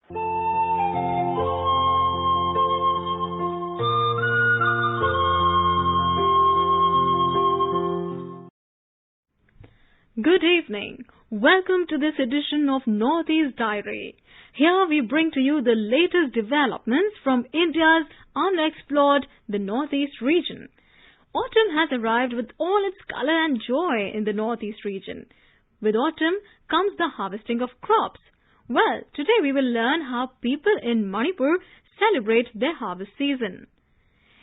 Good evening. Welcome to this edition of Northeast Diary. Here we bring to you the latest developments from India's unexplored, the Northeast region. Autumn has arrived with all its color and joy in the Northeast region. With autumn comes the harvesting of crops. Well, today we will learn how people in Manipur celebrate their harvest season.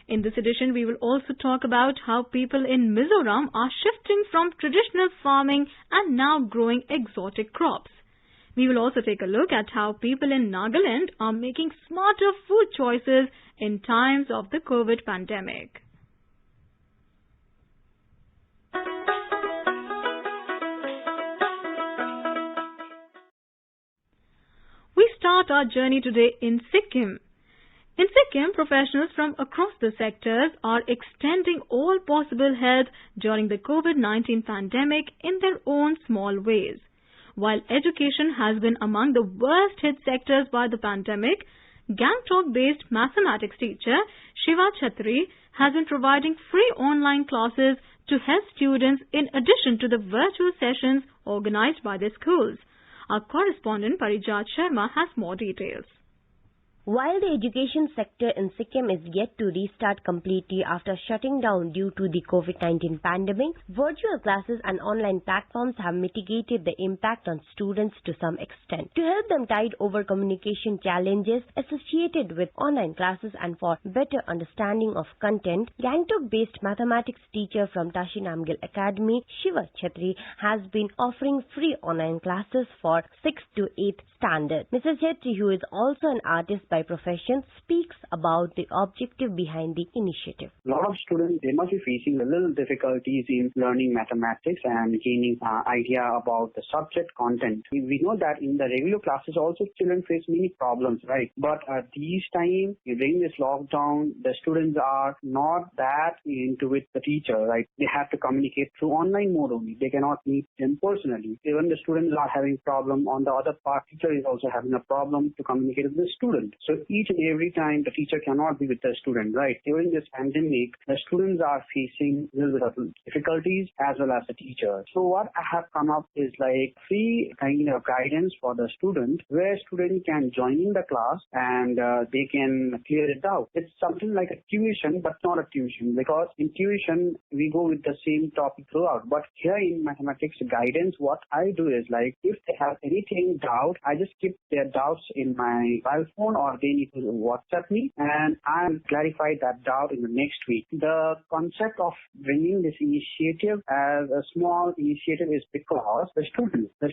In this edition, we will also talk about how people in Mizoram are shifting from traditional farming and now growing exotic crops. We will also take a look at how people in Nagaland are making smarter food choices in times of the COVID pandemic. We start our journey today in Sikkim. In Sikkim, professionals from across the sectors are extending all possible help during the COVID-19 pandemic in their own small ways. While education has been among the worst hit sectors by the pandemic, Gangtok-based mathematics teacher Shiva Chhatri has been providing free online classes to help students in addition to the virtual sessions organized by their schools. Our correspondent Parijat Sharma has more details. While the education sector in Sikkim is yet to restart completely after shutting down due to the COVID-19 pandemic, virtual classes and online platforms have mitigated the impact on students to some extent. To help them tide over communication challenges associated with online classes and for better understanding of content, Gangtok-based mathematics teacher from Tashi Namgyal Academy, Shiva Chhatri, has been offering free online classes for 6th to 8th standard. Mr. Chhatri, who is also an artist by profession, speaks about the objective behind the initiative. A lot of students, they must be facing a little difficulties in learning mathematics and gaining idea about the subject content. We know that in the regular classes also children face many problems, right? But at these times, during this lockdown, the students are not that into with the teacher, right? They have to communicate through online mode only. They cannot meet them personally. Even the students are having problem on the other part, teacher is also having a problem to communicate with the student. So each and every time the teacher cannot be with the student, right? During this pandemic, the students are facing a little bit of difficulties as well as the teacher. So what I have come up is like free kind of guidance for the student where student can join in the class and they can clear it out. It's something like a tuition, but not a tuition, because in tuition we go with the same topic throughout. But here in mathematics guidance, what I do is like if they have anything doubt, I just keep their doubts in my mobile phone or they need to WhatsApp me and I'll clarify that doubt in the next week. The concept of bringing this initiative as a small initiative is because the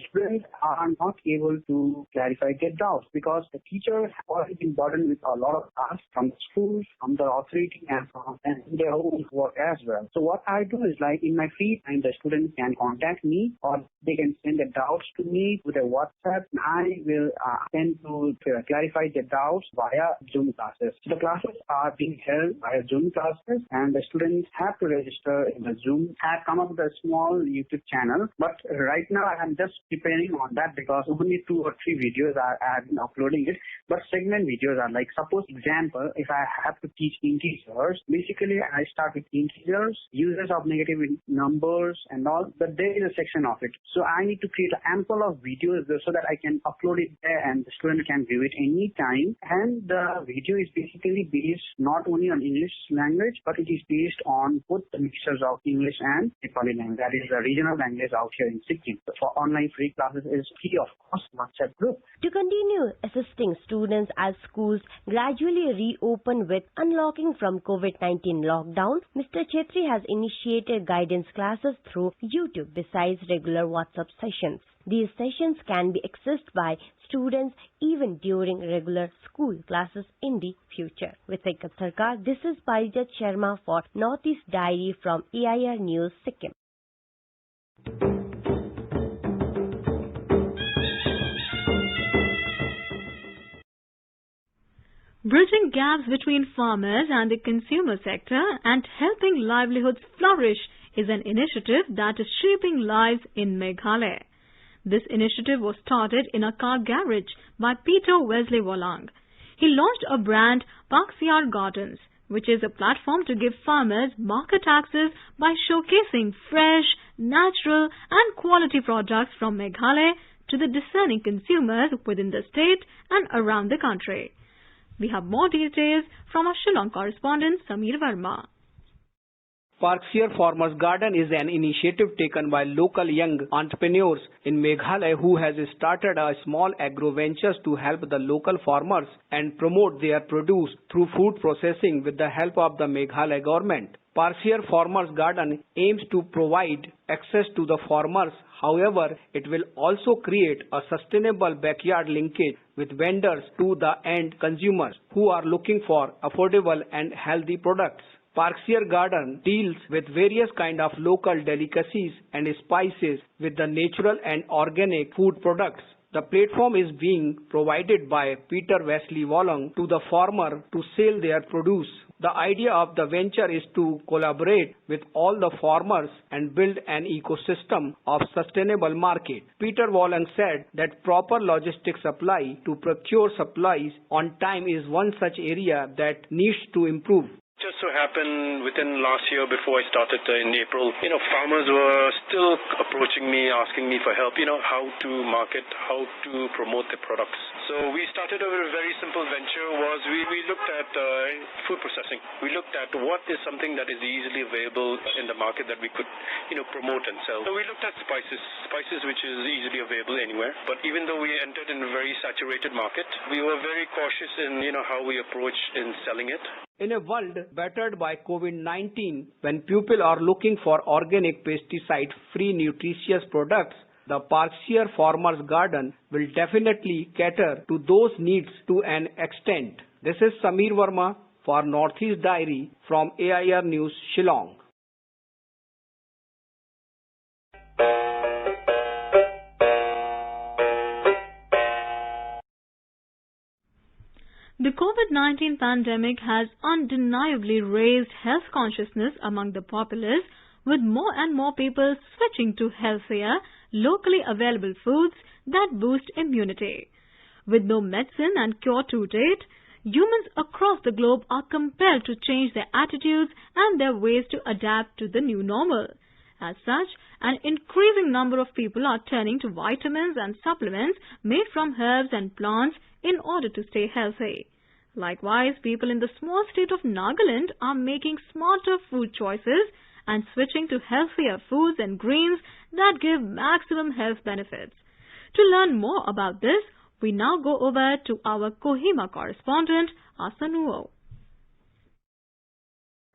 students are not able to clarify their doubts because the teacher has already been burdened with a lot of tasks from the schools, from the authority and from their own work as well. So what I do is like in my free time, the students can contact me or they can send their doubts to me with a WhatsApp and I will tend to clarify their doubts via Zoom classes. So the classes are being held via Zoom classes and the students have to register in the Zoom. I have come up with a small YouTube channel, but right now I am just preparing on that because only 2 or 3 videos I have been uploading it, but segment videos are like, suppose example, if I have to teach integers, basically I start with integers, uses of negative numbers and all, but there is a section of it. So I need to create an ample of videos so that I can upload it there and the student can view it anytime. And the video is basically based not only on English language, but it is based on both the mixtures of English and Nepali language. That is the regional language out here in Sikkim. So for online free classes is free of cost WhatsApp group. To continue assisting students as schools gradually reopen with unlocking from COVID-19 lockdown, Mr. Chhatri has initiated guidance classes through YouTube besides regular WhatsApp sessions. These sessions can be accessed by students even during regular school classes in the future. With Venkat Sarkar, this is Parijat Sharma for Northeast Diary from AIR News, Sikkim. Bridging gaps between farmers and the consumer sector and helping livelihoods flourish is an initiative that is shaping lives in Meghalaya. This initiative was started in a car garage by Peter Wesley Wallang. He launched a brand, Parksiar Gardens, which is a platform to give farmers market access by showcasing fresh, natural and quality products from Meghalaya to the discerning consumers within the state and around the country. We have more details from our Shillong correspondent Sameer Verma. Parksiar Farmers Garden is an initiative taken by local young entrepreneurs in Meghalaya who has started a small agro ventures to help the local farmers and promote their produce through food processing with the help of the Meghalaya government. Parksiar Farmers Garden aims to provide access to the farmers. However, it will also create a sustainable backyard linkage with vendors to the end consumers who are looking for affordable and healthy products. Parksiar Garden deals with various kind of local delicacies and spices with the natural and organic food products. The platform is being provided by Peter Wesley Wallang to the farmer to sell their produce. The idea of the venture is to collaborate with all the farmers and build an ecosystem of sustainable market. Peter Wallang said that proper logistics supply to procure supplies on time is one such area that needs to improve. Just so happened within last year before I started in April, farmers were still approaching me, asking me for help, how to market, how to promote their products. So we started a very simple venture was we looked at food processing. We looked at what is something that is easily available in the market that we could, promote and sell. So we looked at spices which is easily available anywhere. But even though we entered in a very saturated market, we were very cautious in, how we approach in selling it. In a world battered by COVID-19, when people are looking for organic pesticide-free nutritious products, the Parksiar Farmers Garden will definitely cater to those needs to an extent. This is Sameer Verma for Northeast Diary from AIR News, Shillong. The COVID-19 pandemic has undeniably raised health consciousness among the populace, with more and more people switching to healthier, locally available foods that boost immunity. With no medicine and cure to date, humans across the globe are compelled to change their attitudes and their ways to adapt to the new normal. As such, an increasing number of people are turning to vitamins and supplements made from herbs and plants in order to stay healthy. Likewise, people in the small state of Nagaland are making smarter food choices and switching to healthier foods and greens that give maximum health benefits. To learn more about this, we now go over to our Kohima correspondent, Asanuo.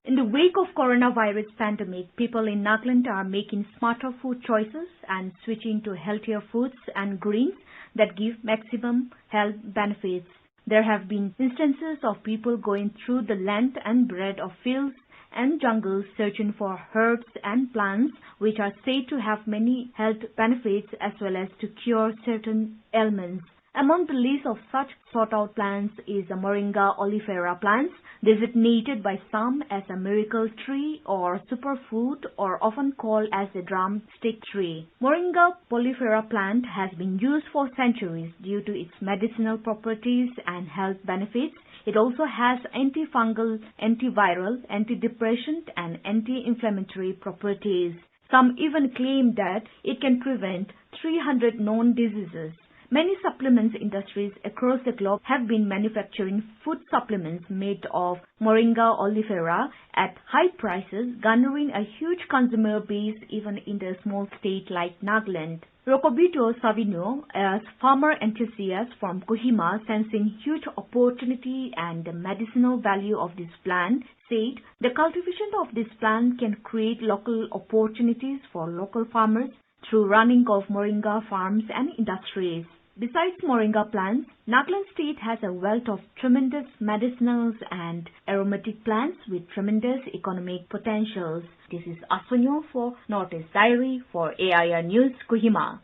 In the wake of coronavirus pandemic, people in Nagaland are making smarter food choices and switching to healthier foods and greens that give maximum health benefits. There have been instances of people going through the length and breadth of fields and jungles searching for herbs and plants which are said to have many health benefits as well as to cure certain ailments. Among the list of such sought-out plants is the Moringa oleifera plants, designated by some as a miracle tree or superfood or often called as a drumstick tree. Moringa oleifera plant has been used for centuries due to its medicinal properties and health benefits. It also has antifungal, antiviral, antidepressant and anti-inflammatory properties. Some even claim that it can prevent 300 known diseases. Many supplements industries across the globe have been manufacturing food supplements made of Moringa oleifera at high prices, garnering a huge consumer base even in a small state like Nagaland. Rokobito Savino, a farmer enthusiast from Kohima, sensing huge opportunity and the medicinal value of this plant, said the cultivation of this plant can create local opportunities for local farmers through running of Moringa farms and industries. Besides Moringa plants, Nagaland state has a wealth of tremendous medicinals and aromatic plants with tremendous economic potentials. This is Aswanyo for Northeast Diary for AIR News, Kohima.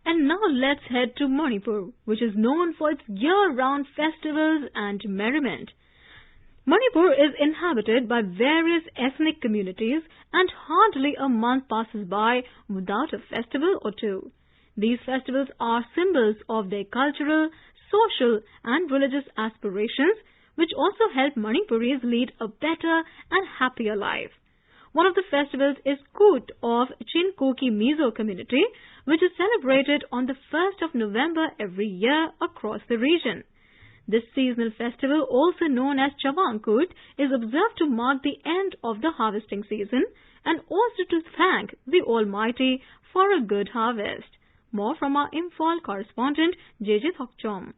And now let's head to Manipur, which is known for its year-round festivals and merriment. Manipur is inhabited by various ethnic communities and hardly a month passes by without a festival or two. These festivals are symbols of their cultural, social and religious aspirations, which also help Manipuris lead a better and happier life. One of the festivals is Koot of Chin Kuki Mizo community, which is celebrated on the 1st of November every year across the region. This seasonal festival, also known as Chawang Koot, is observed to mark the end of the harvesting season and also to thank the Almighty for a good harvest. More from our Imphal correspondent JJ Thokchom.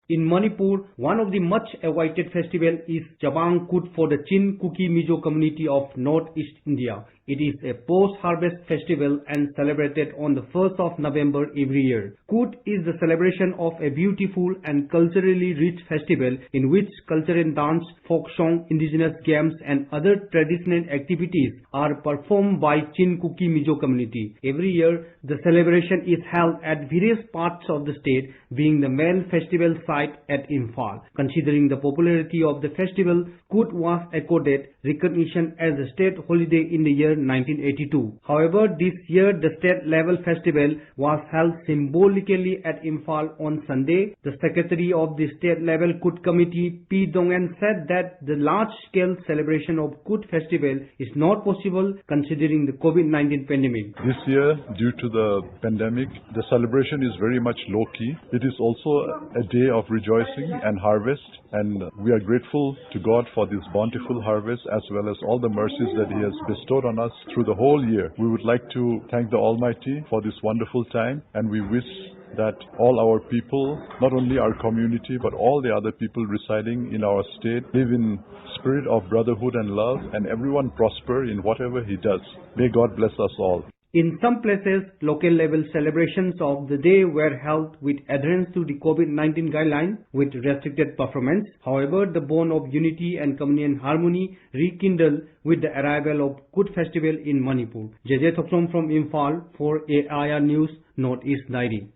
In Manipur, one of the much-awaited festivals is Chawang Koot for the Chin Kuki Mizo community of Northeast India. It is a post-harvest festival and celebrated on the 1st of November every year. Koot is the celebration of a beautiful and culturally rich festival in which cultural dance, folk song, indigenous games and other traditional activities are performed by Chin Kuki Mizo community. Every year, the celebration is held at various parts of the state, being the main festival site at Imphal. Considering the popularity of the festival, Koot was accorded recognition as a state holiday in the year 1982. However, this year the state-level festival was held symbolically at Imphal on Sunday. The secretary of the state-level Koot committee, P. Dongan, said that the large-scale celebration of Koot festival is not possible considering the COVID-19 pandemic. This year, due to the pandemic, the celebration is very much low-key. It is also a day of rejoicing and harvest, and we are grateful to God for this bountiful harvest as well as all the mercies that He has bestowed on us through the whole year. We would like to thank the Almighty for this wonderful time, and we wish that all our people, not only our community but all the other people residing in our state, live in spirit of brotherhood and love, and everyone prosper in whatever he does. May God bless us all. In some places, local level celebrations of the day were held with adherence to the COVID-19 guidelines with restricted performance. However, the bond of unity and communal harmony rekindled with the arrival of Koot festival in Manipur. JJ Thoksom from Imphal for AIR News Northeast Diary.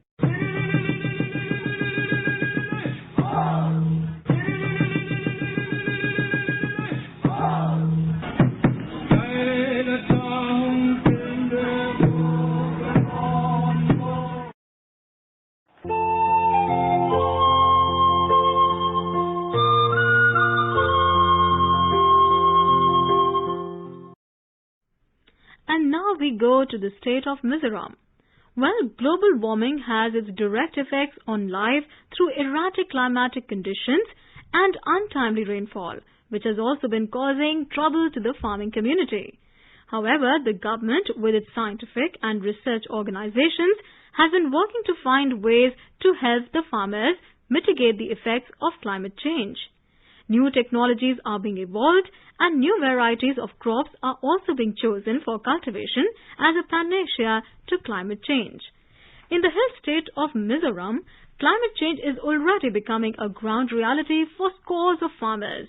And now we go to the state of Mizoram. Well, global warming has its direct effects on life through erratic climatic conditions and untimely rainfall, which has also been causing trouble to the farming community. However, the government, with its scientific and research organizations, has been working to find ways to help the farmers mitigate the effects of climate change. New technologies are being evolved and new varieties of crops are also being chosen for cultivation as a panacea to climate change. In the hill state of Mizoram, climate change is already becoming a ground reality for scores of farmers.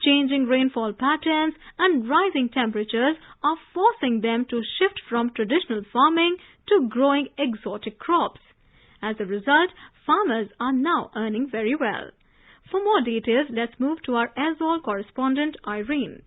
Changing rainfall patterns and rising temperatures are forcing them to shift from traditional farming to growing exotic crops. As a result, farmers are now earning very well. For more details, let's move to our Aizawl correspondent Irene.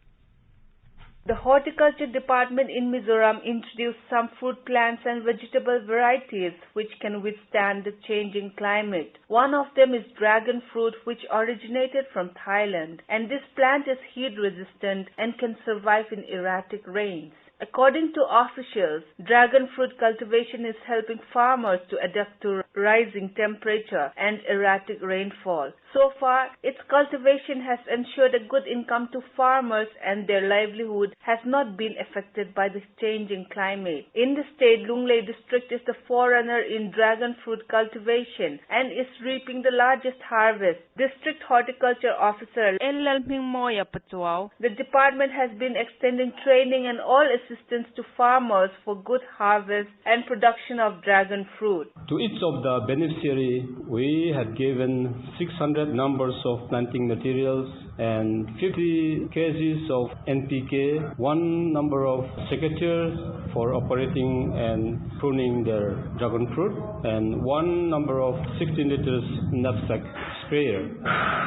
The Horticulture Department in Mizoram introduced some fruit plants and vegetable varieties which can withstand the changing climate. One of them is dragon fruit, which originated from Thailand, and this plant is heat resistant and can survive in erratic rains. According to officials, dragon fruit cultivation is helping farmers to adapt to rising temperature and erratic rainfall. So far, its cultivation has ensured a good income to farmers and their livelihood has not been affected by the changing climate. In the state, Lunglei district is the forerunner in dragon fruit cultivation and is reaping the largest harvest. District Horticulture Officer Enlalping Moya Patuao, the department has been extending training and all assistance to farmers for good harvest and production of dragon fruit. To each of the beneficiaries, we had given 600 numbers of planting materials and 50 kgs of NPK, one number of secateurs for operating and pruning their dragon fruit, and one number of 16 liters knapsack sprayer,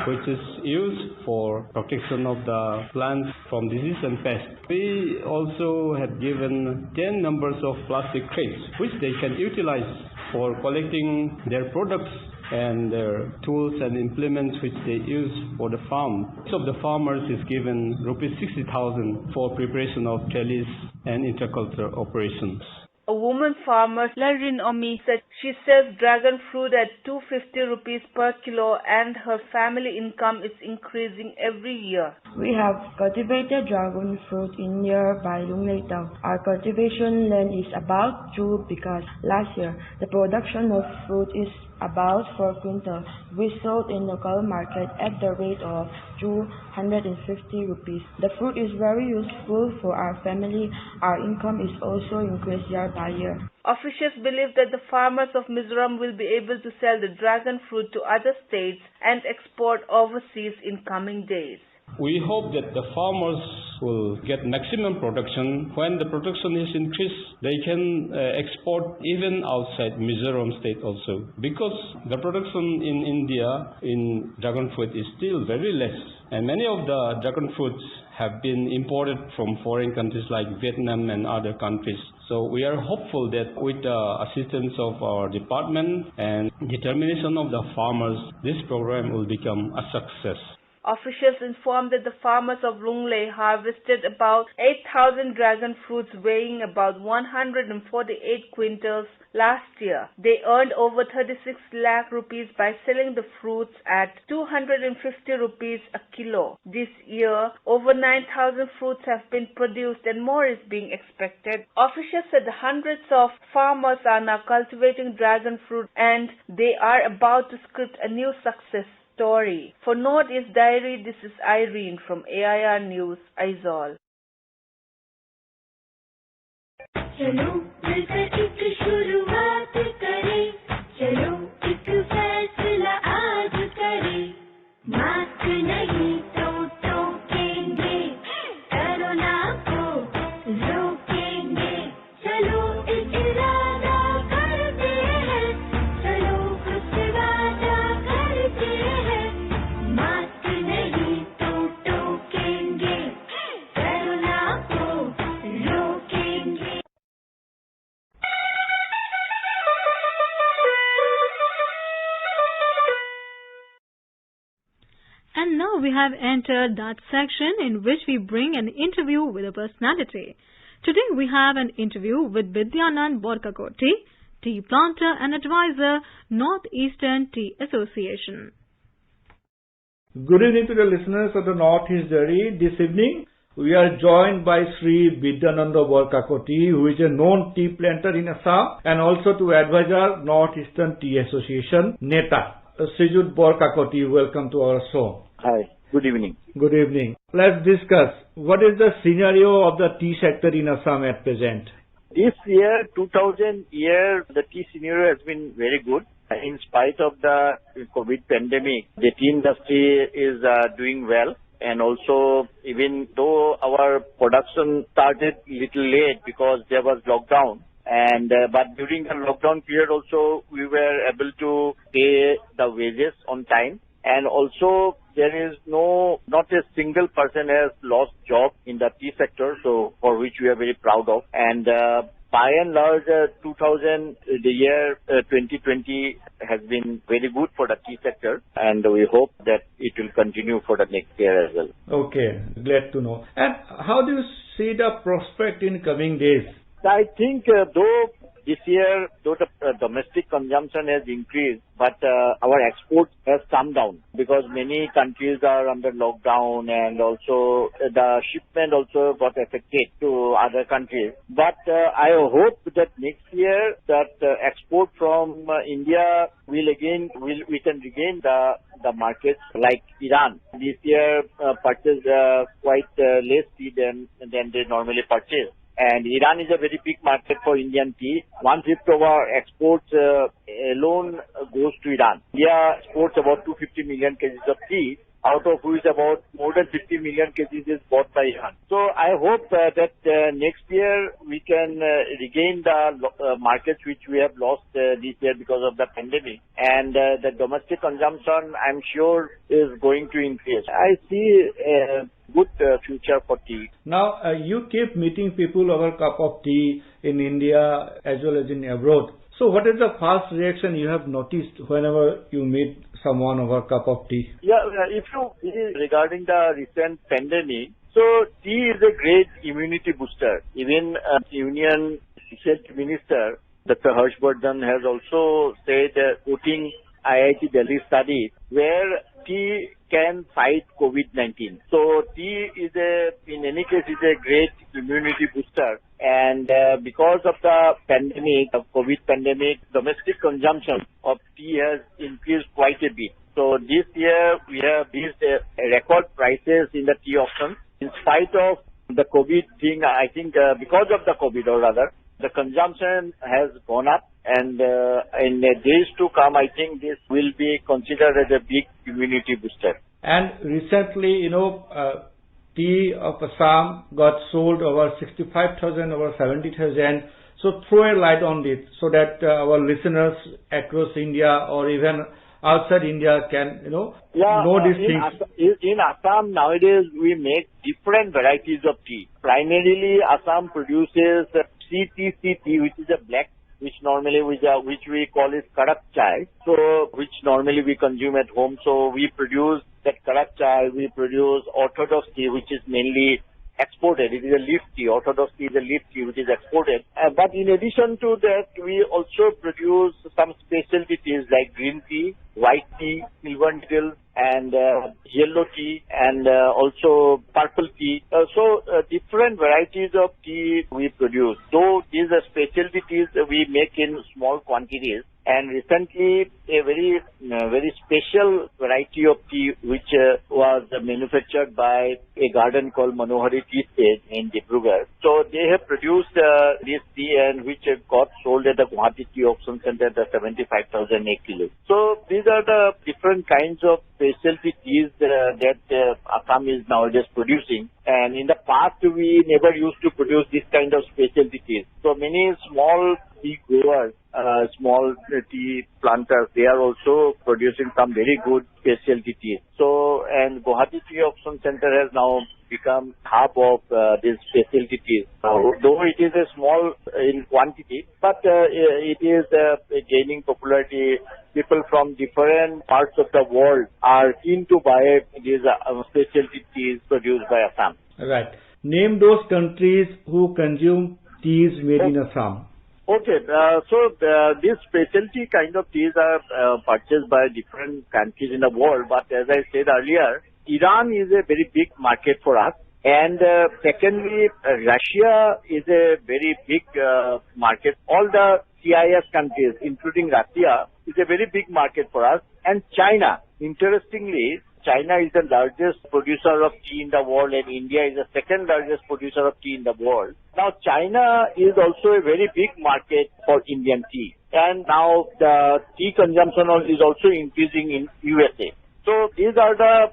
which is used for protection of the plants from disease and pests. We also have given 10 numbers of plastic crates, which they can utilize for collecting their products and their tools and implements which they use for the farm. Each of the farmers is given rupees 60,000 for preparation of trellis and intercultural operations. A woman farmer, Larin Omi, said she sells dragon fruit at 250 rupees per kilo and her family income is increasing every year. We have cultivated dragon fruit in nearby Lunglei town. Our cultivation land is about 2 because last year the production of fruit is about 4 quintals. We sold in local market at the rate of 250 rupees. The fruit is very useful for our family. Our income is also increased year by year. Officials believe that the farmers of Mizoram will be able to sell the dragon fruit to other states and export overseas in coming days. We hope that the farmers will get maximum production. When the production is increased, they can export even outside Mizoram state also. Because the production in India in dragon fruit is still very less. And many of the dragon fruits have been imported from foreign countries like Vietnam and other countries. So we are hopeful that with the assistance of our department and determination of the farmers, this program will become a success. Officials informed that the farmers of Lunglei harvested about 8,000 dragon fruits weighing about 148 quintals last year. They earned over 36 lakh rupees by selling the fruits at 250 rupees a kilo. This year, over 9,000 fruits have been produced and more is being expected. Officials said hundreds of farmers are now cultivating dragon fruit and they are about to script a new success story. For Northeast Diary, this is Irene from AIR News, Aizawl. चलो मिलकर एक शुरुआत करें, चलो एक फैसला आज करें, मास्क नहीं तो टोकेंगे, कोरोना को रोकेंगे, चलो एक इरादा करते हैं, चलो कुछ वादा करते हैं, मास्क नहीं तो टोकेंगे, कोरोना को रोकेंगे. And now we have entered that section in which we bring an interview with a personality. Today we have an interview with Vidyanand Borkakoti, tea planter and advisor, Northeastern Tea Association. Good evening to the listeners of the Northeast Diary. This evening we are joined by Sri Vidyananda Borkakoti, who is a known tea planter in Assam and also to advisor Northeastern Tea Association, NETA. Srijut Borkakoti, welcome to our show. Hi, good evening. Good evening. Let's discuss what is the scenario of the tea sector in Assam at present. This year, 2000 year, the tea scenario has been very good. In spite of the COVID pandemic, the tea industry is doing well. And also, even though our production started little late because there was lockdown, and but during the lockdown period also, we were able to pay the wages on time. And also, there is not a single person has lost job in the tea sector, so for which we are very proud of. And by and large, 2020 has been very good for the tea sector, and we hope that it will continue for the next year as well. Okay, glad to know. And how do you see the prospect in coming days? I think though this year, though the domestic consumption has increased, but our exports has come down because many countries are under lockdown and also the shipment also got affected to other countries. But I hope that next year that export from India we can regain the markets like Iran. This year purchased quite less tea than they normally purchase. And Iran is a very big market for Indian tea. 1/5 of our exports alone goes to Iran. India exports about 250 million kgs of tea, out of which about more than 50 million kgs is bought by Iran. So I hope that next year we can regain the markets which we have lost this year because of the pandemic, and the domestic consumption, I'm sure, is going to increase. I see a good future for tea. Now, you keep meeting people over a cup of tea in India as well as in abroad. So what is the first reaction you have noticed whenever you meet someone over a cup of tea? Yeah, if you regarding the recent pandemic, so tea is a great immunity booster. Even Union Health Minister Dr. Harshvardhan has also said, quoting IIT Delhi study, where tea can fight COVID-19. So tea is in any case, is a great immunity booster. And because of the pandemic, of COVID pandemic, domestic consumption of tea has increased quite a bit. So this year we have reached record prices in the tea auction. In spite of the COVID thing, I think because of the COVID, or rather, the consumption has gone up. And in days to come, I think this will be considered as a big immunity booster. And recently, tea of Assam got sold over 65,000, over 70,000. So throw a light on it so that our listeners across India or even outside India can, know these things. In Assam nowadays we make different varieties of tea. Primarily, Assam produces CTC tea, which is a black, which we call it karak chai. So which normally we consume at home. So we produce that karak chai. We produce orthodox tea, which is mainly exported. It is a leaf tea. Orthodox tea is a leaf tea, which is exported. But in addition to that, we also produce some specialty teas like green tea, white tea, silver needle, and yellow tea, and also purple tea. So different varieties of tea we produce. Though these are specialty teas we make in small quantities. And recently, a very special variety of tea which was manufactured by a garden called Manohari Tea Stage in Dibrugarh. So they have produced this tea, and which got sold at the Guwahati Tea Auction Center at 75,000 a kilo. So these are the different kinds of specialty teas that Assam is nowadays producing. And in the past, we never used to produce this kind of specialty teas. So many small tea growers, small tea planters, they are also producing some very good specialty teas. So, and Guwahati Tea Auction Center has now become hub of these specialty teas. Though it is a small in quantity, but it is gaining popularity. People from different parts of the world are keen to buy these specialty teas produced by Assam. Right. Name those countries who consume teas made in Assam. Okay, so these specialty kind of teas are purchased by different countries in the world. But as I said earlier, Iran is a very big market for us. And secondly, Russia is a very big market. All the CIS countries, including Russia, is a very big market for us. And China, interestingly, China is the largest producer of tea in the world, and India is the second largest producer of tea in the world. Now, China is also a very big market for Indian tea. And now the tea consumption is also increasing in USA. So these are the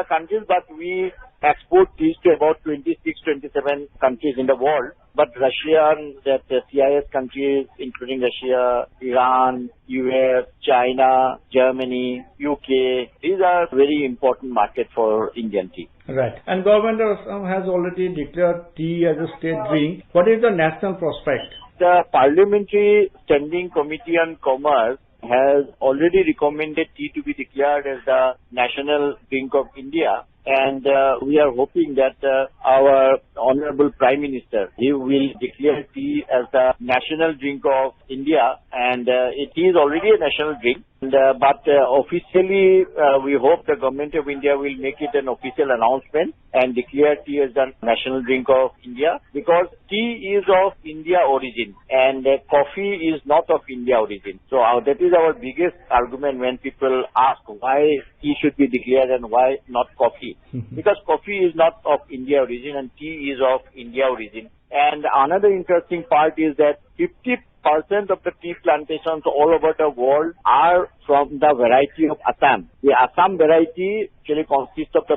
countries, but we export teas to about 26, 27 countries in the world. But Russia, the CIS countries, including Russia, Iran, US, China, Germany, UK, these are very important markets for Indian tea. Right. And government of Assam has already declared tea as a state drink. What is the national prospect? The Parliamentary Standing Committee on Commerce has already recommended tea to be declared as the national drink of India. And we are hoping that our Honorable Prime Minister, he will declare tea as the national drink of India. And it is already a national drink. But officially, we hope the Government of India will make it an official announcement and declare tea as the national drink of India, because tea is of India origin and coffee is not of India origin. So that is our biggest argument when people ask why tea should be declared and why not coffee. Because coffee is not of India origin and tea is of India origin. And another interesting part is that 50% of the tea plantations all over the world are from the variety of Assam. The Assam variety actually consists of the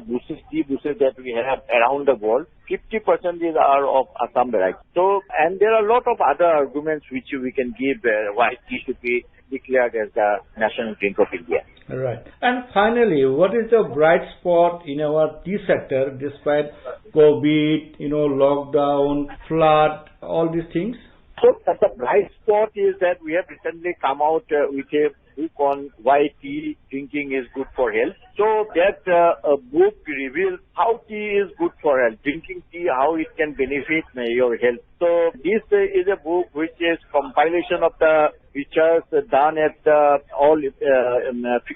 tea bushes that we have around the world. 50% are of Assam variety. So, and there are a lot of other arguments which we can give why tea should be declared as the national drink of India. Right. And finally, what is the bright spot in our tea sector despite COVID, lockdown, flood, all these things? So the bright spot is that we have recently come out with a book on why tea drinking is good for health. So that book reveals how tea is good for health, drinking tea, how it can benefit your health. So this is a book which is compilation of the research done at all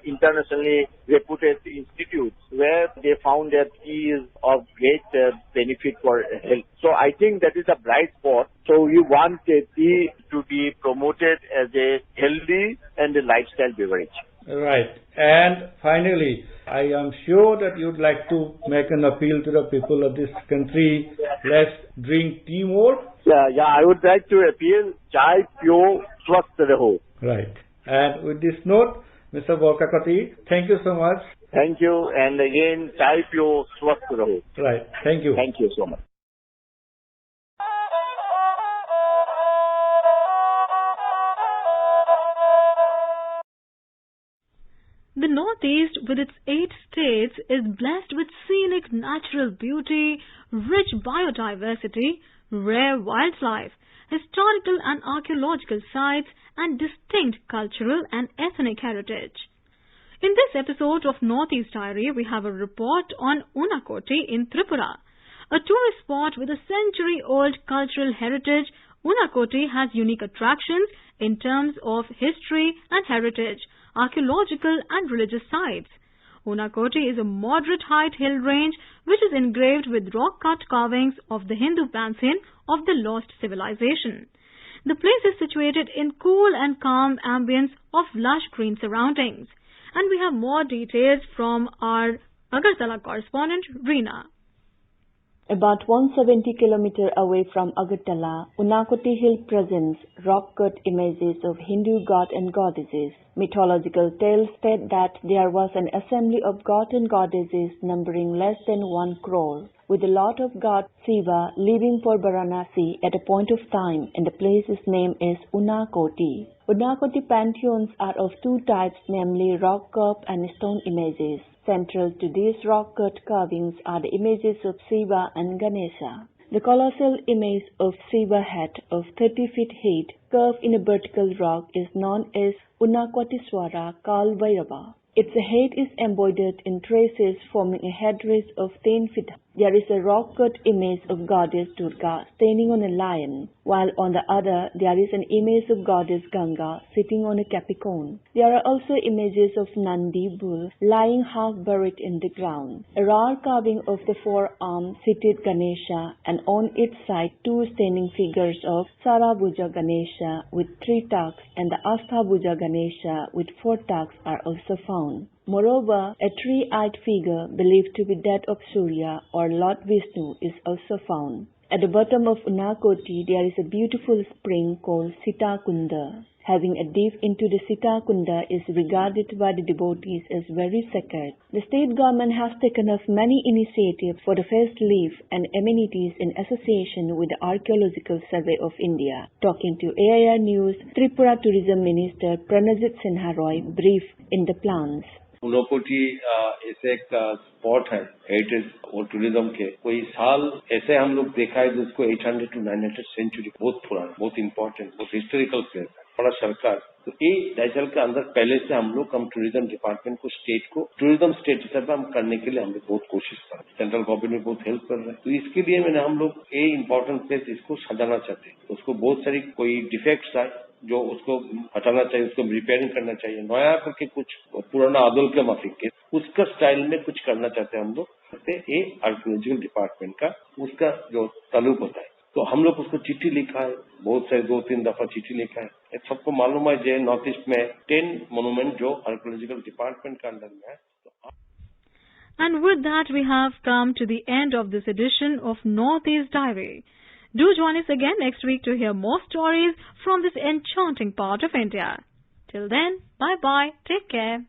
internationally reputed institutes where they found that tea is of great benefit for health. So I think that is a bright spot. So we want tea to be promoted as a healthy and a lifestyle beverage. Right. And finally, I am sure that you'd like to make an appeal to the people of this country. Let's drink tea more. Yeah, I would like to appeal, chai pio, swasth raho. Right. And with this note, Mr. Borkakoti, thank you so much. Thank you. And again, chai pio, swasth raho. Right. Thank you. Thank you so much. The Northeast, with its 8 states, is blessed with scenic natural beauty, rich biodiversity, rare wildlife, historical and archaeological sites, and distinct cultural and ethnic heritage. In this episode of Northeast Diary, we have a report on Unakoti in Tripura. A tourist spot with a century-old cultural heritage, Unakoti has unique attractions in terms of history and heritage, archaeological and religious sites. Unakoti is a moderate-height hill range which is engraved with rock-cut carvings of the Hindu pantheon of the lost civilization. The place is situated in cool and calm ambience of lush green surroundings. And we have more details from our Agartala correspondent, Reena. About 170 kilometers away from Agartala, Unakoti Hill presents rock-cut images of Hindu gods and goddesses. Mythological tales state that there was an assembly of gods and goddesses numbering less than 1 crore, with a lot of god Shiva leaving for Varanasi at a point of time, and the place's name is Unakoti. Unakoti pantheons are of 2 types, namely rock-cut and stone images. Central to these rock-cut carvings are the images of Shiva and Ganesha. The colossal image of Shiva head of 30 feet height, carved in a vertical rock, is known as Unakotiswara Kal Bhairava. Its head is embroidered in traces forming a headdress of 10 feet. There is a rock-cut image of goddess Durga standing on a lion, while on the other there is an image of goddess Ganga sitting on a capricorn. There are also images of Nandi bull lying half buried in the ground. A rare carving of the 4-armed seated Ganesha, and on its side 2 standing figures of Sarabhuja Ganesha with 3 tucks and the Asthabhuja Ganesha with 4 tucks are also found. Moreover, a 3-eyed figure believed to be that of Surya or Lord Vishnu is also found. At the bottom of Unakoti, there is a beautiful spring called Sita Kunda. Having a dip into the Sita Kunda is regarded by the devotees as very sacred. The state government has taken up many initiatives for the first leaf and amenities in association with the Archaeological Survey of India. Talking to AIR News, Tripura Tourism Minister Pranajit Sinha Roy briefed in the plans. Unakoti ऐसे एक spot है heritage और tourism के कोई साल ऐसे हम लोग देखा है जिसको 800 to 900 सेंचुरी बहुत पुराना बहुत इंपॉर्टेंट बहुत हिस्टोरिकल प्लेस है बड़ा सरकार तो ये 2.5 साल के अंदर पहले से हम टूरिज्म डिपार्टमेंट को स्टेट को टूरिज्म स्टेट हिसाब से हम करने के लिए हम लोग बहुत कोशिश कर रहे हैं सेंट्रल गवर्नमेंट भी बहुत हेल्प कर रहा है तो इसके लिए मैंने हम लोग ये इम्पोर्टेंट प्लेस इसको सजाना चाहते हैं उसको बहुत सारी कोई डिफेक्ट्स आए जो उसको हटाना चाहिए उसको रिपेयरिंग करना चाहिए नया करके कुछ पुराना आदल के माफिक के उसका स्टाइल में कुछ करना चाहते हैं हम लोग ये आर्कियोलॉजिकल डिपार्टमेंट का उसका जो ताल्लुक होता है तो हम लोग उसको चिट्ठी लिखा है बहुत सारे 2-3 दफा चिट्ठी लिखा है सबको मालूम है जो नॉर्थ ईस्ट में 10 मोन्यूमेंट जो आर्कियोलॉजिकल डिपार्टमेंट का अंडर में है And with that, we have come to the end of this edition of Northeast Diary. Do join us again next week to hear more stories from this enchanting part of India. Till then, bye-bye. Take care.